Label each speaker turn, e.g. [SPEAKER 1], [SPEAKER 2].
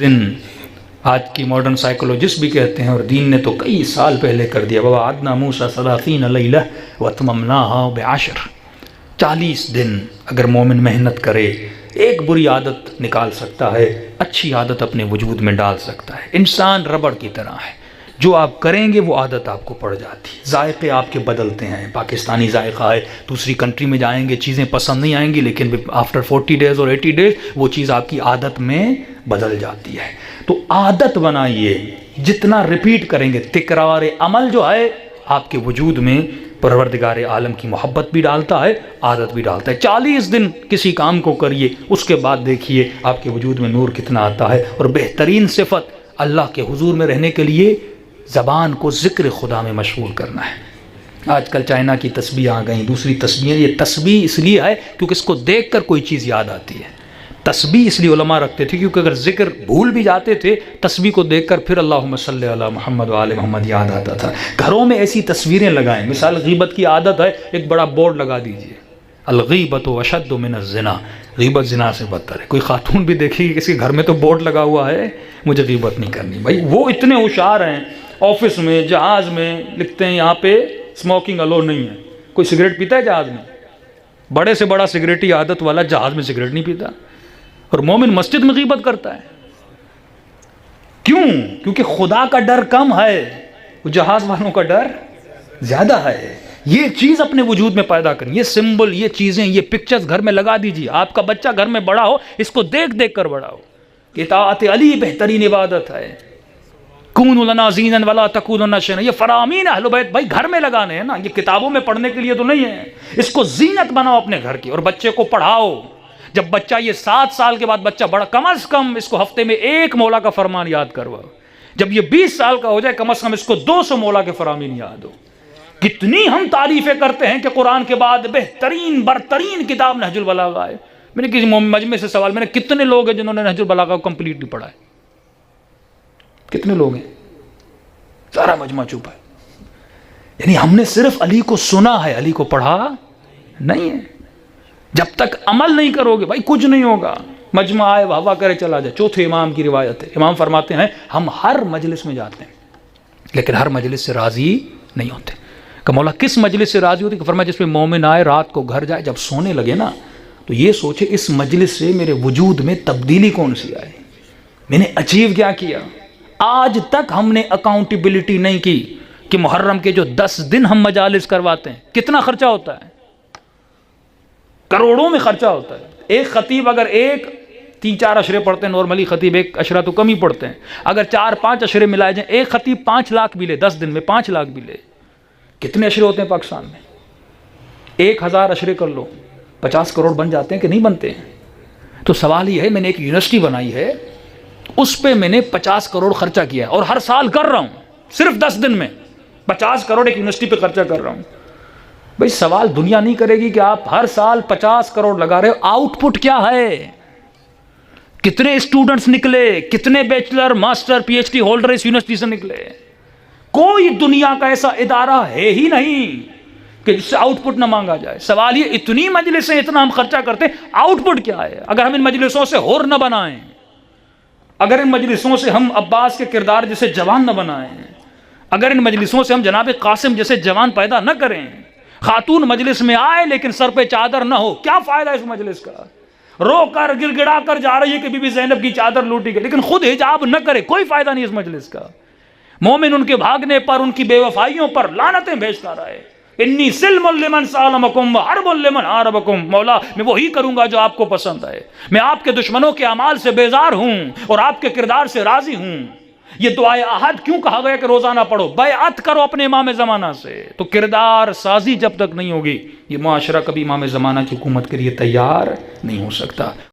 [SPEAKER 1] دن آج کی modern psychologist بھی کہتے ہیں، اور دین نے تو کئی سال پہلے کر دیا، وَوَعَدْنَا مُوسَىٰ 30 لَيْلَةً وَأَتْمَمْنَاهَا ب10، 40 دن اگر مومن محنت کرے ایک بری عادت نکال سکتا ہے، اچھی عادت اپنے وجود میں ڈال سکتا ہے۔ انسان ربڑ کی طرح ہے، جو آپ کریں گے وہ عادت آپ کو پڑ جاتی ہے۔ ذائقے آپ کے بدلتے ہیں، پاکستانی ذائقہ ہے، دوسری کنٹری میں جائیں گے چیزیں پسند نہیں آئیں گی، لیکن آفٹر 40 ڈیز اور 80 ڈیز وہ چیز آپ کی عادت میں بدل جاتی ہے۔ تو عادت بنائیے، جتنا ریپیٹ کریں گے، تکرار عمل جو ہے آپ کے وجود میں پروردگار عالم کی محبت بھی ڈالتا ہے، عادت بھی ڈالتا ہے۔ 40 دن کسی کام کو کریے، اس کے بعد دیکھیے آپ کے وجود میں نور کتنا آتا ہے۔ اور بہترین صفت اللہ کے حضور میں رہنے کے لیے زبان کو ذکر خدا میں مشغول کرنا ہے۔ آج کل چائنا کی تسبیح آ گئیں، دوسری تسبیحیں، یہ تسبیح اس لیے ہے کیونکہ اس کو دیکھ کر کوئی چیز یاد آتی ہے۔ تسبیح اس لیے علماء رکھتے تھے کیونکہ اگر ذکر بھول بھی جاتے تھے، تسبیح کو دیکھ کر پھر اللہم صلی علی محمد و آل محمد یاد آتا تھا۔ گھروں میں ایسی تصویریں لگائیں، مثال غیبت کی عادت ہے، ایک بڑا بورڈ لگا دیجئے، الغیبت اشد من الزنا، غیبت زنا سے بدتر ہے۔ کوئی خاتون بھی دیکھے گی کسی گھر میں تو بورڈ لگا ہوا ہے مجھے غیبت نہیں کرنی، بھائی وہ اتنے ہوشیار ہیں، آفس میں جہاز میں لکھتے ہیں یہاں پہ اسموکنگ الو نہیں ہے۔ کوئی سگریٹ پیتا ہے جہاز میں؟ بڑے سے بڑا سگریٹی عادت والا جہاز میں سگریٹ نہیں پیتا، اور مومن مسجد میں غیبت کرتا ہے۔ کیوں؟ کیونکہ خدا کا ڈر کم ہے، وہ جہاز والوں کا ڈر زیادہ ہے۔ یہ چیز اپنے وجود میں پیدا کریں، یہ سمبل، یہ چیزیں، یہ پکچرز گھر میں لگا دیجیے۔ آپ کا بچہ گھر میں بڑا ہو، اس کو دیکھ دیکھ کر بڑا ہو۔ اطاعت علی بہترین عبادت ہے۔ کونوا لنا زینا ولا تکونوا شیئا، یہ فرامین اہل بیت بھائی گھر میں لگانے ہیں نا، یہ کتابوں میں پڑھنے کے لیے تو نہیں ہے۔ اس کو زینت بناؤ اپنے گھر کی، اور بچے کو پڑھاؤ۔ جب بچہ یہ 7 سال کے بعد بچہ بڑا، کم از کم اس کو ہفتے میں 1 مولا کا فرمان یاد کرواؤ۔ جب یہ 20 سال کا ہو جائے، کم از کم اس کو 200 مولا کے فرامین یاد ہو۔ کتنی ہم تعریفیں کرتے ہیں کہ قرآن کے بعد بہترین برترین کتاب نہج البلاغہ ہے۔ میں نے کسی مجمع سے سوال، میں نے کتنے لوگ ہیں جنہوں نے نہج البلاغہ کو کمپلیٹلی پڑھا ہے؟ کتنے لوگ ہیں؟ سارا مجمع چپ ہے۔ یعنی ہم نے صرف علی کو سنا ہے، علی کو پڑھا نہیں ہے۔ جب تک عمل نہیں کرو گے بھائی کچھ نہیں ہوگا۔ مجمع آئے واہ واہ کرے چلا جائے۔ چوتھے امام کی روایت ہے، امام فرماتے ہیں ہم ہر مجلس میں جاتے ہیں لیکن ہر مجلس سے راضی نہیں ہوتے۔ کہ مولا کس مجلس سے راضی ہوتی؟ کہ فرمایا جس میں مومن آئے، رات کو گھر جائے، جب سونے لگے نا تو یہ سوچے اس مجلس سے میرے وجود میں تبدیلی کون سی آئے، میں نے اچیو کیا کیا۔ آج تک ہم نے اکاؤنٹیبلٹی نہیں کی کہ محرم کے جو 10 دن ہم مجالس کرواتے ہیں کتنا خرچہ ہوتا ہے، کروڑوں میں خرچہ ہوتا ہے۔ ایک خطیب اگر 3-4 اشرے پڑھتے ہیں، نارملی خطیب 1 اشرہ تو کم ہی پڑھتے ہیں، اگر 4-5 اشرے ملائے جائیں، ایک خطیب 5 لاکھ بھی لے، 10 دن میں 5 لاکھ بھی لے، کتنے اشرے ہوتے ہیں پاکستان میں؟ 1000 اشرے کر لو، 50 کروڑ بن جاتے ہیں کہ نہیں بنتے ہیں؟ تو سوال یہ ہے، میں نے ایک یونیورسٹی بنائی ہے، اس پہ میں نے 50 کروڑ خرچہ کیا ہے، اور ہر سال کر رہا ہوں، صرف 10 دن میں 50 کروڑ ایک یونیورسٹی پہ خرچہ کر رہا ہوں۔ بھئی سوال دنیا نہیں کرے گی کہ آپ ہر سال 50 کروڑ لگا رہے ہو، آؤٹ پٹ کیا ہے؟ کتنے اسٹوڈنٹس نکلے، کتنے bachelor master P H D holder اس یونیورسٹی سے نکلے؟ کوئی دنیا کا ایسا ادارہ ہے ہی نہیں کہ جس سے آؤٹ پٹ نہ مانگا جائے۔ سوال یہ اتنی مجلسیں، اتنا ہم خرچہ کرتے ہیں، آؤٹ پٹ کیا ہے؟ اگر ہم ان مجلسوں سے ہور نہ بنائیں، اگر ان مجلسوں سے ہم عباس کے کردار جیسے جوان نہ بنائیں، اگر ان مجلسوں سے ہم جناب قاسم جیسے جوان پیدا نہ کریں، خاتون مجلس میں آئے لیکن سر پہ چادر نہ ہو، کیا فائدہ اس مجلس کا؟ رو کر گر گڑا کر جا رہی ہے کہ بی بی زینب کی چادر لوٹی گئی، لیکن خود حجاب نہ کرے، کوئی فائدہ نہیں اس مجلس کا۔ مومن ان کے بھاگنے پر، ان کی بے وفائیوں پر لعنتیں بھیجتا رہے۔ انی سلم لمن سالمکم وحرب لمن حاربکم، مولا میں وہی کروں گا جو آپ کو پسند ہے، میں آپ کے دشمنوں کے اعمال سے بیزار ہوں اور آپ کے کردار سے راضی ہوں۔ یہ دعائے احد کیوں کہا گیا کہ روزانہ پڑھو؟ بیعت کرو اپنے امام زمانہ سے۔ تو کردار سازی جب تک نہیں ہوگی، یہ معاشرہ کبھی امام زمانہ کی حکومت کے لیے تیار نہیں ہو سکتا۔